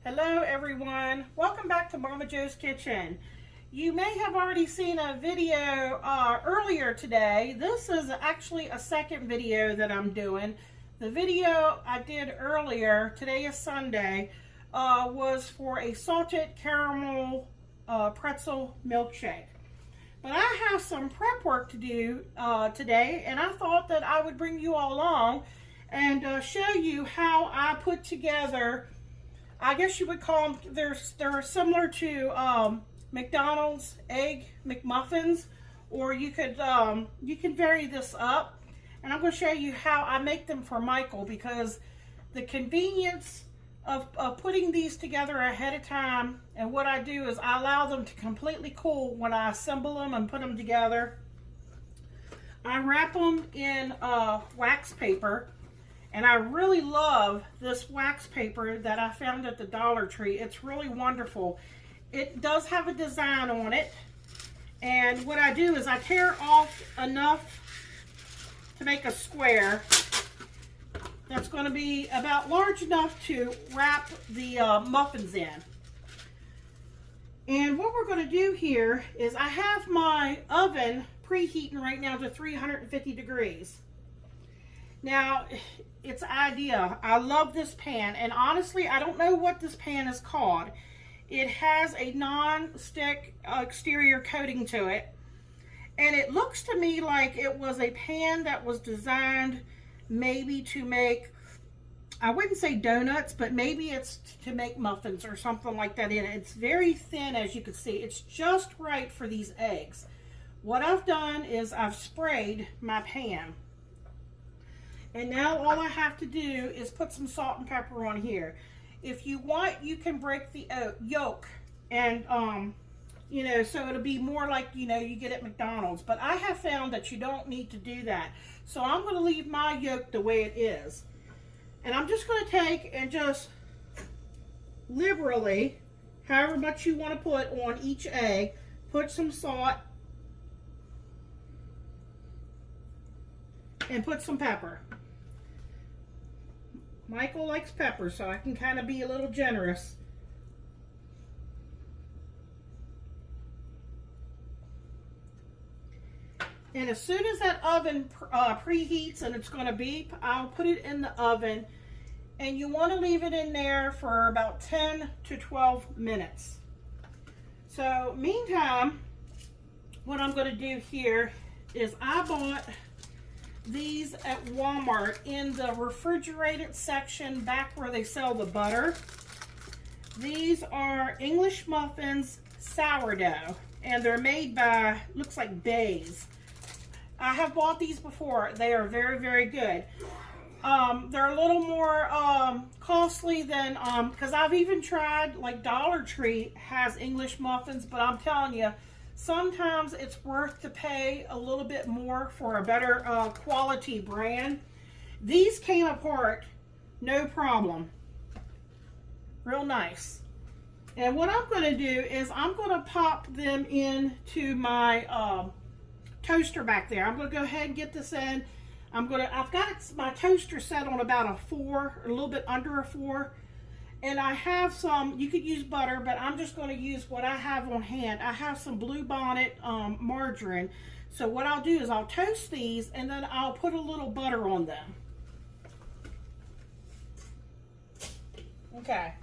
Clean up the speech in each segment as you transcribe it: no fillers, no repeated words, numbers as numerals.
Hello everyone, welcome back to Momma Jo's Kitchen. You may have already seen a video earlier today. This is actually a second video that I'm doing. The video I did earlier, today is Sunday, was for a salted caramel pretzel milkshake. But I have some prep work to do today, and I thought that I would bring you all along and show you how I put together, I guess you would call them, they're similar to McDonald's egg McMuffins, or you can vary this up. And I'm going to show you how I make them for Michael, because the convenience of putting these together ahead of time, and what I do is I allow them to completely cool when I assemble them and put them together. I wrap them in wax paper. And I really love this wax paper that I found at the Dollar Tree. It's really wonderful. It does have a design on it. And what I do is I tear off enough to make a square that's going to be about large enough to wrap the muffins in. And what we're going to do here is I have my oven preheating right now to 350 degrees. Now, it's ideal. I love this pan, and honestly, I don't know what this pan is called. It has a non-stick exterior coating to it, and it looks to me like it was a pan that was designed maybe to make, I wouldn't say donuts, but maybe it's to make muffins or something like that in it. It's very thin, as you can see. It's just right for these eggs. What I've done is I've sprayed my pan. And now all I have to do is put some salt and pepper on here. If you want, you can break the yolk and, you know, so it'll be more like, you know, you get at McDonald's. But I have found that you don't need to do that. So I'm going to leave my yolk the way it is. And I'm just going to take and just liberally, however much you want to put on each egg, put some salt and put some pepper. Michael likes pepper, so I can kind of be a little generous. And as soon as that oven preheats and it's going to beep, I'll put it in the oven. And you want to leave it in there for about 10 to 12 minutes. So, meantime, what I'm going to do here is I bought these at Walmart in the refrigerated section back where they sell the butter. These are English muffins sourdough, and they're made by, looks like Bays. I have bought these before. They are very, very good. They're a little more costly than, because I've even tried, like Dollar Tree has English muffins, but I'm telling you, sometimes it's worth to pay a little bit more for a better quality brand. These came apart, no problem. Real nice. And what I'm going to do is I'm going to pop them into my toaster back there. I'm going to go ahead and get this in. I've got my toaster set on about a 4, a little bit under a 4. And I have some, you could use butter, but I'm just going to use what I have on hand. I have some Blue Bonnet margarine. So what I'll do is I'll toast these, and then I'll put a little butter on them. Okay.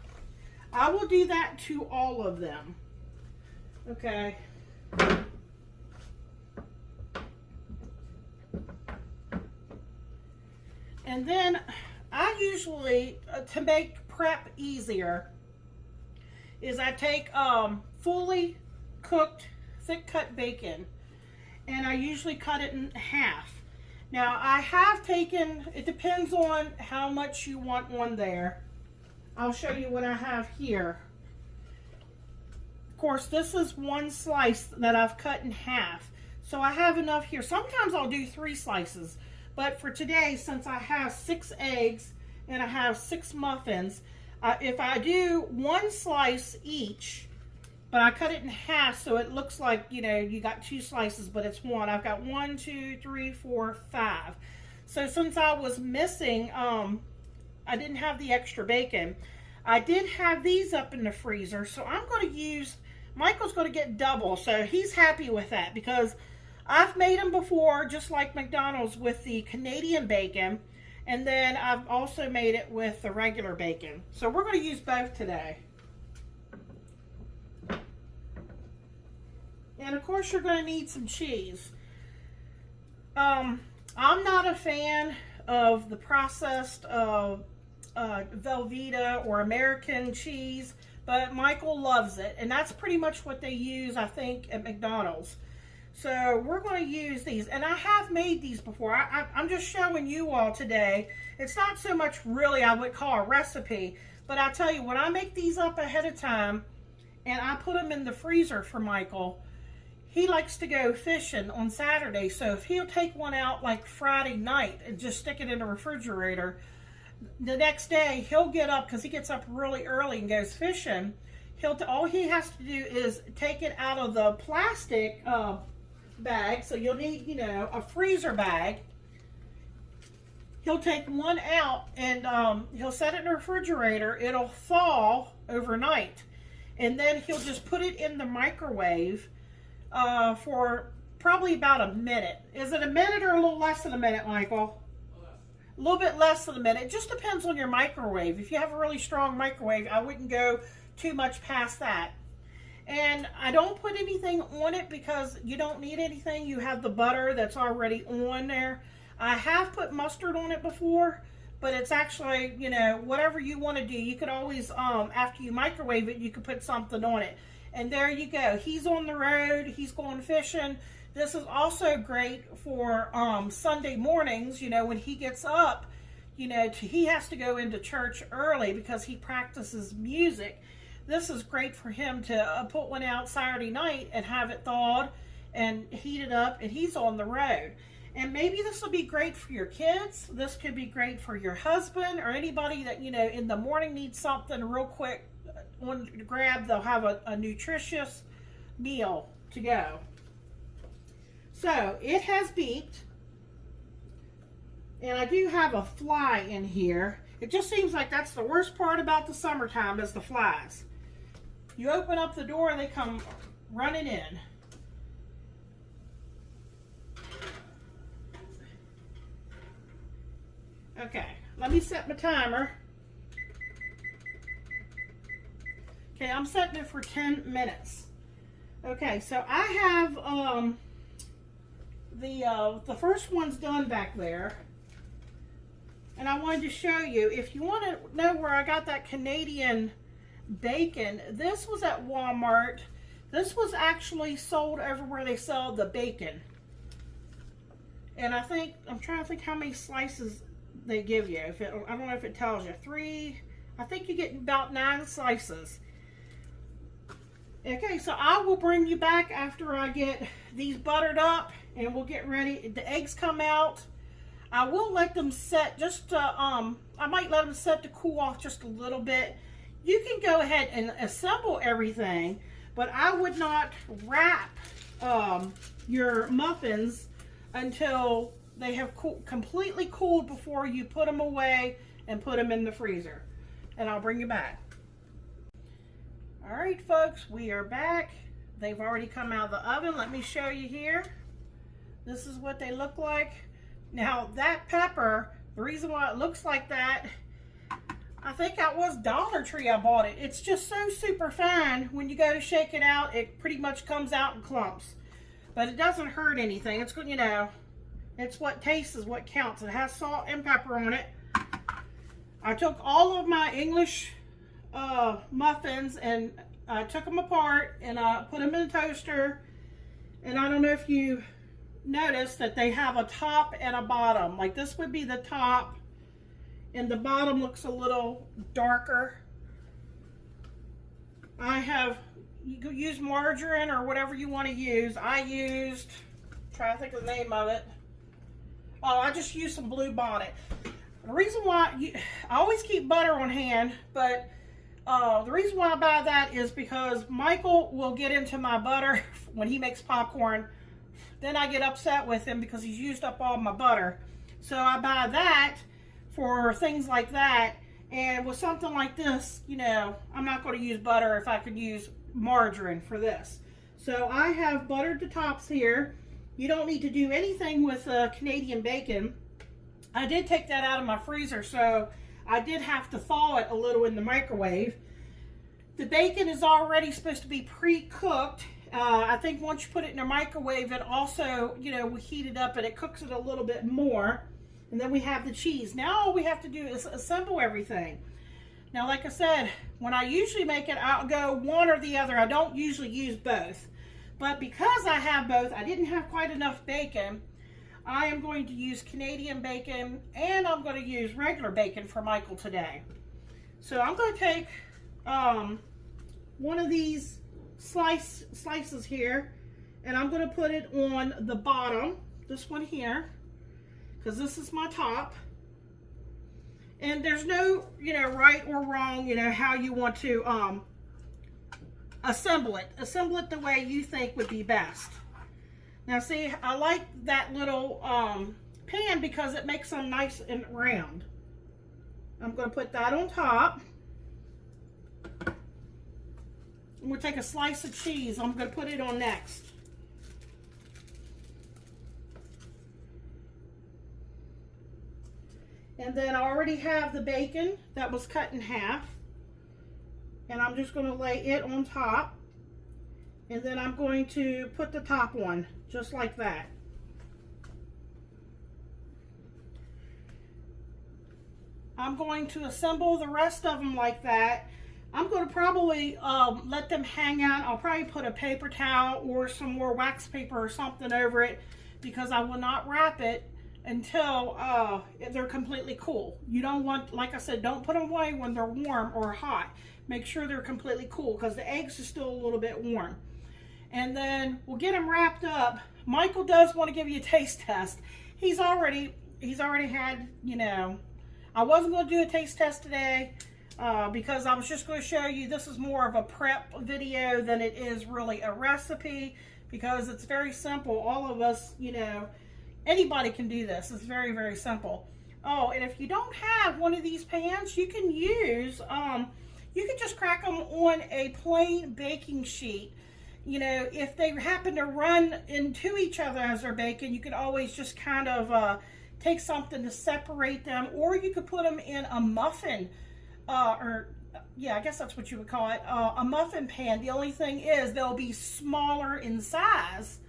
I will do that to all of them. Okay. And then I usually, to make prep easier, is I take fully cooked thick cut bacon, and I usually cut it in half. Now I have taken, it depends on how much you want on there. I'll show you what I have here. Of course, this is one slice that I've cut in half, so I have enough here. Sometimes I'll do 3 slices, but for today, since I have 6 eggs and I have 6 muffins, if I do 1 slice each, but I cut it in half so it looks like, you know, you got 2 slices, but it's 1. I've got 1, 2, 3, 4, 5. So since I was missing, I didn't have the extra bacon, I did have these up in the freezer, so I'm going to use, Michael's going to get double, so he's happy with that because I've made them before, just like McDonald's, with the Canadian bacon, and then I've also made it with the regular bacon. So we're going to use both today. And of course you're going to need some cheese. I'm not a fan of the processed Velveeta or American cheese, but Michael loves it, and that's pretty much what they use, I think, at McDonald's. So we're going to use these, and I have made these before. I'm just showing you all today. It's not so much really I would call a recipe, but I tell you, when I make these up ahead of time and I put them in the freezer for Michael, he likes to go fishing on Saturday. So if he'll take one out like Friday night and just stick it in the refrigerator, the next day he'll get up, because he gets up really early and goes fishing. All he has to do is take it out of the plastic bag. So you'll need, you know, a freezer bag. He'll take one out and he'll set it in the refrigerator. It'll thaw overnight, and then he'll just put it in the microwave for probably about a minute. Is it a minute or a little less than a minute, Michael? A little bit less than a minute. It just depends on your microwave. If you have a really strong microwave, I wouldn't go too much past that. And I don't put anything on it because you don't need anything. You have the butter that's already on there. I have put mustard on it before, but it's actually, you know, whatever you want to do. You could always, after you microwave it, you could put something on it. And there you go. He's on the road. He's going fishing. This is also great for Sunday mornings, you know, when he gets up, you know, he has to go into church early because he practices music. This is great for him to put one out Saturday night and have it thawed and heat it up, and he's on the road. And maybe this will be great for your kids. This could be great for your husband or anybody that, you know, in the morning needs something real quick on to grab. They'll have a nutritious meal to go. So it has beeped, and I do have a fly in here. It just seems like that's the worst part about the summertime, is the flies. You open up the door, they come running in. Okay, let me set my timer. Okay, I'm setting it for 10 minutes. Okay, so I have the first one's done back there, and I wanted to show you, if you want to know where I got that Canadian bacon, this was at Walmart. This was actually sold over where they sell the bacon, and I'm trying to think how many slices they give you. I don't know if it tells you. 3, I think you get about 9 slices. Okay, so I will bring you back after I get these buttered up, and we'll get ready. The eggs come out. I will let them set just to, I might let them set to cool off just a little bit. You can go ahead and assemble everything, but I would not wrap your muffins until they have completely cooled before you put them away and put them in the freezer. And I'll bring you back. All right, folks, we are back. They've already come out of the oven. Let me show you here. This is what they look like. Now, that pepper, the reason why it looks like that, I think that was Dollar Tree I bought it. It's just so super fine. When you go to shake it out, it pretty much comes out in clumps. But it doesn't hurt anything. It's, you know, it's what tastes is what counts. It has salt and pepper on it. I took all of my English muffins and I took them apart and I put them in the toaster. And I don't know if you notice that they have a top and a bottom. Like this would be the top, and the bottom looks a little darker. You could use margarine or whatever you want to use. I used, trying to think of the name of it. Oh, I just used some Blue Bonnet. The reason why, I always keep butter on hand, but the reason why I buy that is because Michael will get into my butter when he makes popcorn. Then I get upset with him because he's used up all my butter. So I buy that for things like that. And with something like this, you know, I'm not going to use butter if I could use margarine for this. So I have buttered the tops here. You don't need to do anything with Canadian bacon. I did take that out of my freezer, so I did have to thaw it a little in the microwave. The bacon is already supposed to be pre-cooked. I think once you put it in the microwave, it also, you know, we heat it up and it cooks it a little bit more. And then we have the cheese. Now all we have to do is assemble everything. Now, like I said, when I usually make it, I'll go one or the other. I don't usually use both. But because I have both, I didn't have quite enough bacon. I am going to use Canadian bacon and I'm going to use regular bacon for Michael today. So I'm going to take one of these slices here, and I'm going to put it on the bottom, this one here, because this is my top. And there's no, you know, right or wrong, you know, how you want to assemble it. Assemble it the way you think would be best. Now see, I like that little pan because it makes them nice and round. I'm going to put that on top. I'm going to take a slice of cheese. I'm going to put it on next. And then I already have the bacon that was cut in half. And I'm just going to lay it on top. And then I'm going to put the top on, just like that. I'm going to assemble the rest of them like that. I'm going to probably let them hang out. I'll probably put a paper towel or some more wax paper or something over it, because I will not wrap it until they're completely cool. You don't want, like I said, don't put them away when they're warm or hot. Make sure they're completely cool, because the eggs are still a little bit warm. And then we'll get them wrapped up. Michael does want to give you a taste test. He's already had, you know, I wasn't going to do a taste test today because I was just going to show you, this is more of a prep video than it is really a recipe, because it's very simple. All of us, you know, anybody can do this. It's very, very simple. Oh, and if you don't have one of these pans, you can use, you can just crack them on a plain baking sheet. You know, if they happen to run into each other as they're baking, you could always just kind of take something to separate them, or you could put them in a muffin, yeah, I guess that's what you would call it, a muffin pan. The only thing is they'll be smaller in size,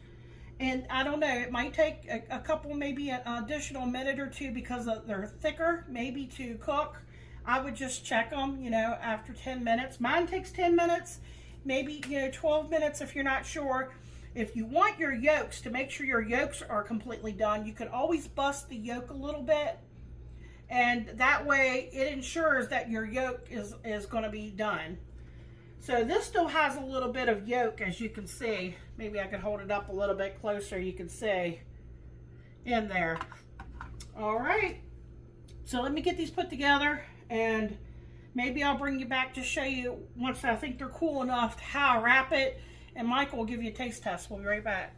and I don't know, it might take a couple, maybe an additional minute or two, because they're thicker, maybe, to cook. I would just check them, you know, after 10 minutes. Mine takes 10 minutes. Maybe, you know, 12 minutes if you're not sure. If you want your yolks, to make sure your yolks are completely done, you can always bust the yolk a little bit. And that way it ensures that your yolk is going to be done. So this still has a little bit of yolk, as you can see. Maybe I could hold it up a little bit closer. You can see in there. All right. So let me get these put together, and maybe I'll bring you back to show you once I think they're cool enough how I wrap it, and Michael will give you a taste test. We'll be right back.